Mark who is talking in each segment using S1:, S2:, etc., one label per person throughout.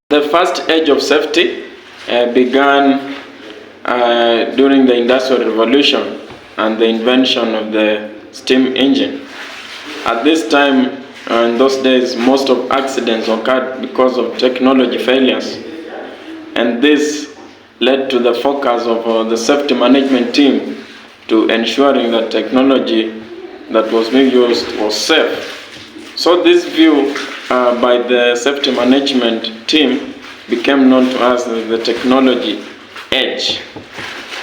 S1: The first age of safety began during the Industrial Revolution and the invention of the steam engine. At this time, in those days, most of accidents occurred because of technology failures. And this led to the focus of the safety management team to ensuring that technology that was being used was safe. So this view by the safety management team became known to us as the technology edge,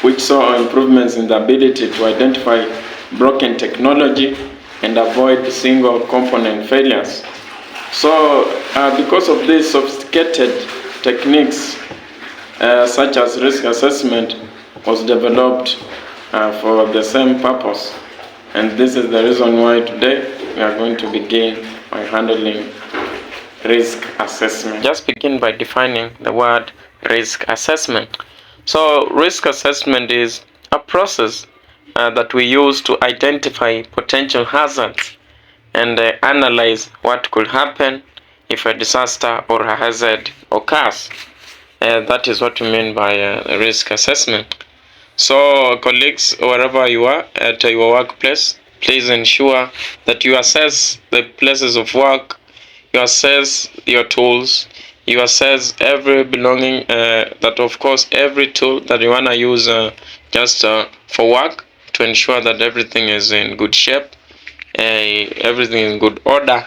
S1: which saw improvements in the ability to identify broken technology and avoid single component failures. So because of these sophisticated techniques, such as risk assessment was developed for the same purpose. And this is the reason why today we are going to begin by handling risk assessment. Just begin by defining the word risk assessment. So risk assessment is a process that we use to identify potential hazards and analyze what could happen if a disaster or a hazard occurs. That is what we mean by risk assessment. So colleagues, wherever you are at your workplace, please ensure that you assess the places of work, you assess your tools, you assess every belonging, that of course every tool that you want to use just for work, to ensure that everything is in good shape, everything in good order,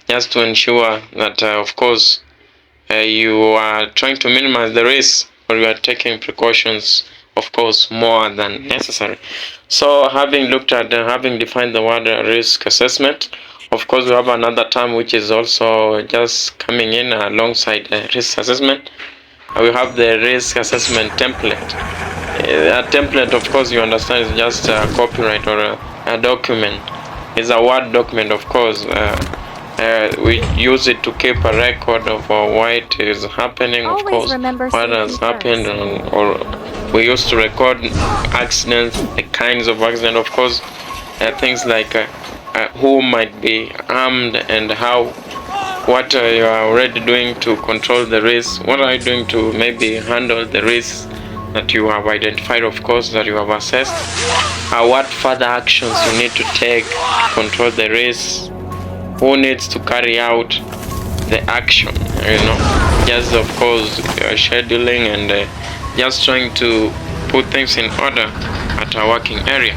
S1: just to ensure that of course you are trying to minimize the risk, or you are taking precautions, of course, more than necessary. So having looked at having defined the word risk assessment, of course we have another term which is also just coming in alongside risk assessment. We have the risk assessment template. A template, of course, you understand, is just a copyright or a document. It's a Word document, of course. We use it to keep a record of what is happening, of course, what has happened, or we used to record accidents, the kinds of accident, of course, things like who might be harmed and what you are already doing to control the risk, what are you doing to maybe handle the risks that you have identified, of course, that you have assessed, what further actions you need to take to control the risks, who needs to carry out the action, just of course scheduling and just trying to put things in order at our working area.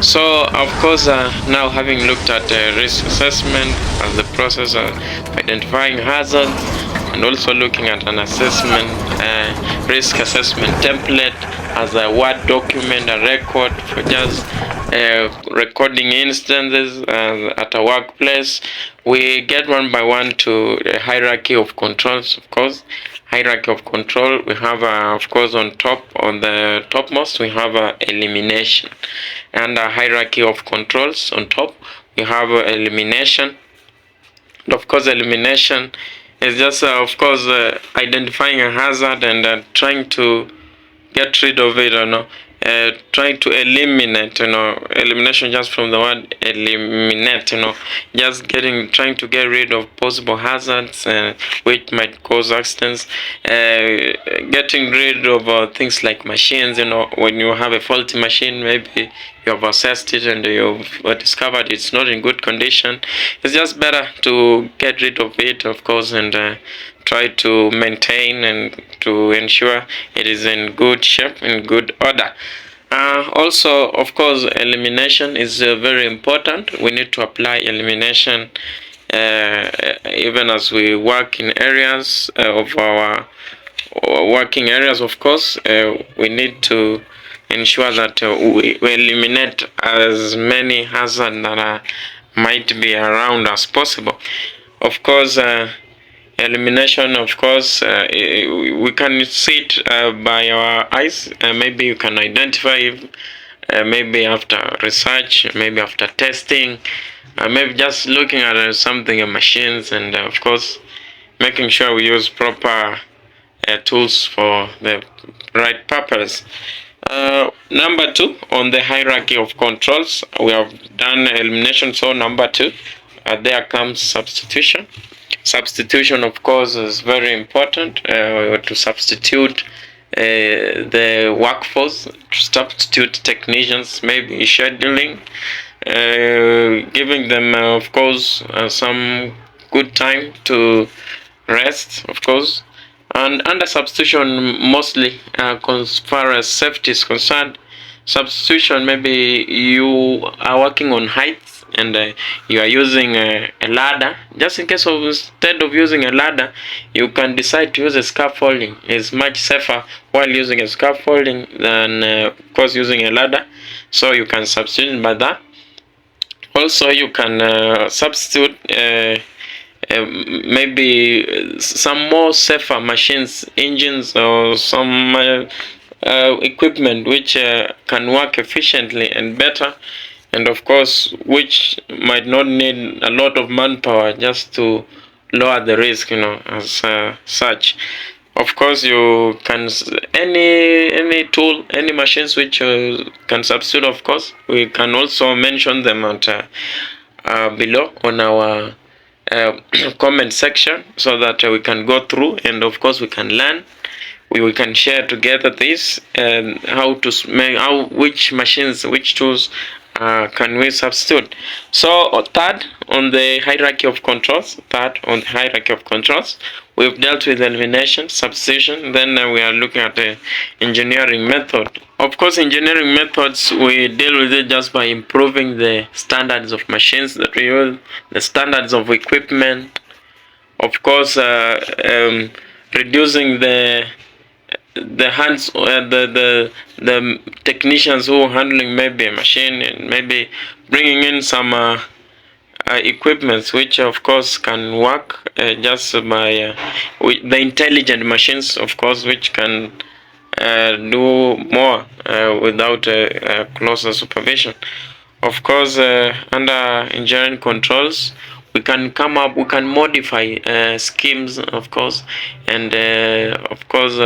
S1: So of course now having looked at risk assessment as the process of identifying hazards, and also looking at an assessment risk assessment template as a Word document, a record for just recording instances at a workplace, we get one by one to a hierarchy of controls. Of course, hierarchy of control, we have of course on the topmost we have elimination, and a hierarchy of controls on top we have elimination. And of course elimination is just of course identifying a hazard and trying to get rid of it, trying to eliminate, elimination just from the word eliminate, just trying to get rid of possible hazards which might cause accidents, getting rid of things like machines, when you have a faulty machine, maybe you have assessed it and you've discovered it's not in good condition. It's just better to get rid of it, of course, and try to maintain and to ensure it is in good shape, in good order. Also, of course, elimination is very important. We need to apply elimination even as we work in areas of our working areas. Of course, we need to ensure that we eliminate as many hazards that might be around as possible. Of course, elimination, of course, we can see it by our eyes. Maybe you can identify maybe after research, maybe after testing, maybe just looking at something in machines, and of course making sure we use proper tools for the right purpose. Number 2 on the hierarchy of controls, we have done elimination. So number 2, there comes substitution. Substitution, of course, is very important. To substitute the workforce, to substitute technicians, maybe scheduling, giving them, of course, some good time to rest, of course. And under substitution, mostly as far as safety is concerned, substitution, maybe you are working on heights and you are using a ladder. Just in case of, instead of using a ladder, you can decide to use a scaffolding. It's much safer while using a scaffolding than of course using a ladder, so you can substitute by that. Also, you can substitute maybe some more safer machines, engines, or some equipment which can work efficiently and better, and of course which might not need a lot of manpower, just to lower the risk, as such. Of course, you can any tool, any machines which can substitute. Of course, we can also mention them at below on our comment section, so that we can go through, and of course we can learn. We can share together this, and how to make, which machines, which tools can we substitute. So third on the hierarchy of controls, we've dealt with elimination, substitution. Then we are looking at the engineering method. Of course, engineering methods, we deal with it just by improving the standards of machines that we use, the standards of equipment. Of course, reducing the hands, the technicians who are handling maybe a machine, and maybe bringing in some equipments which of course can work just by the intelligent machines, of course, which can do more without closer supervision. Of course, under engineering controls, we can modify schemes, of course, and of course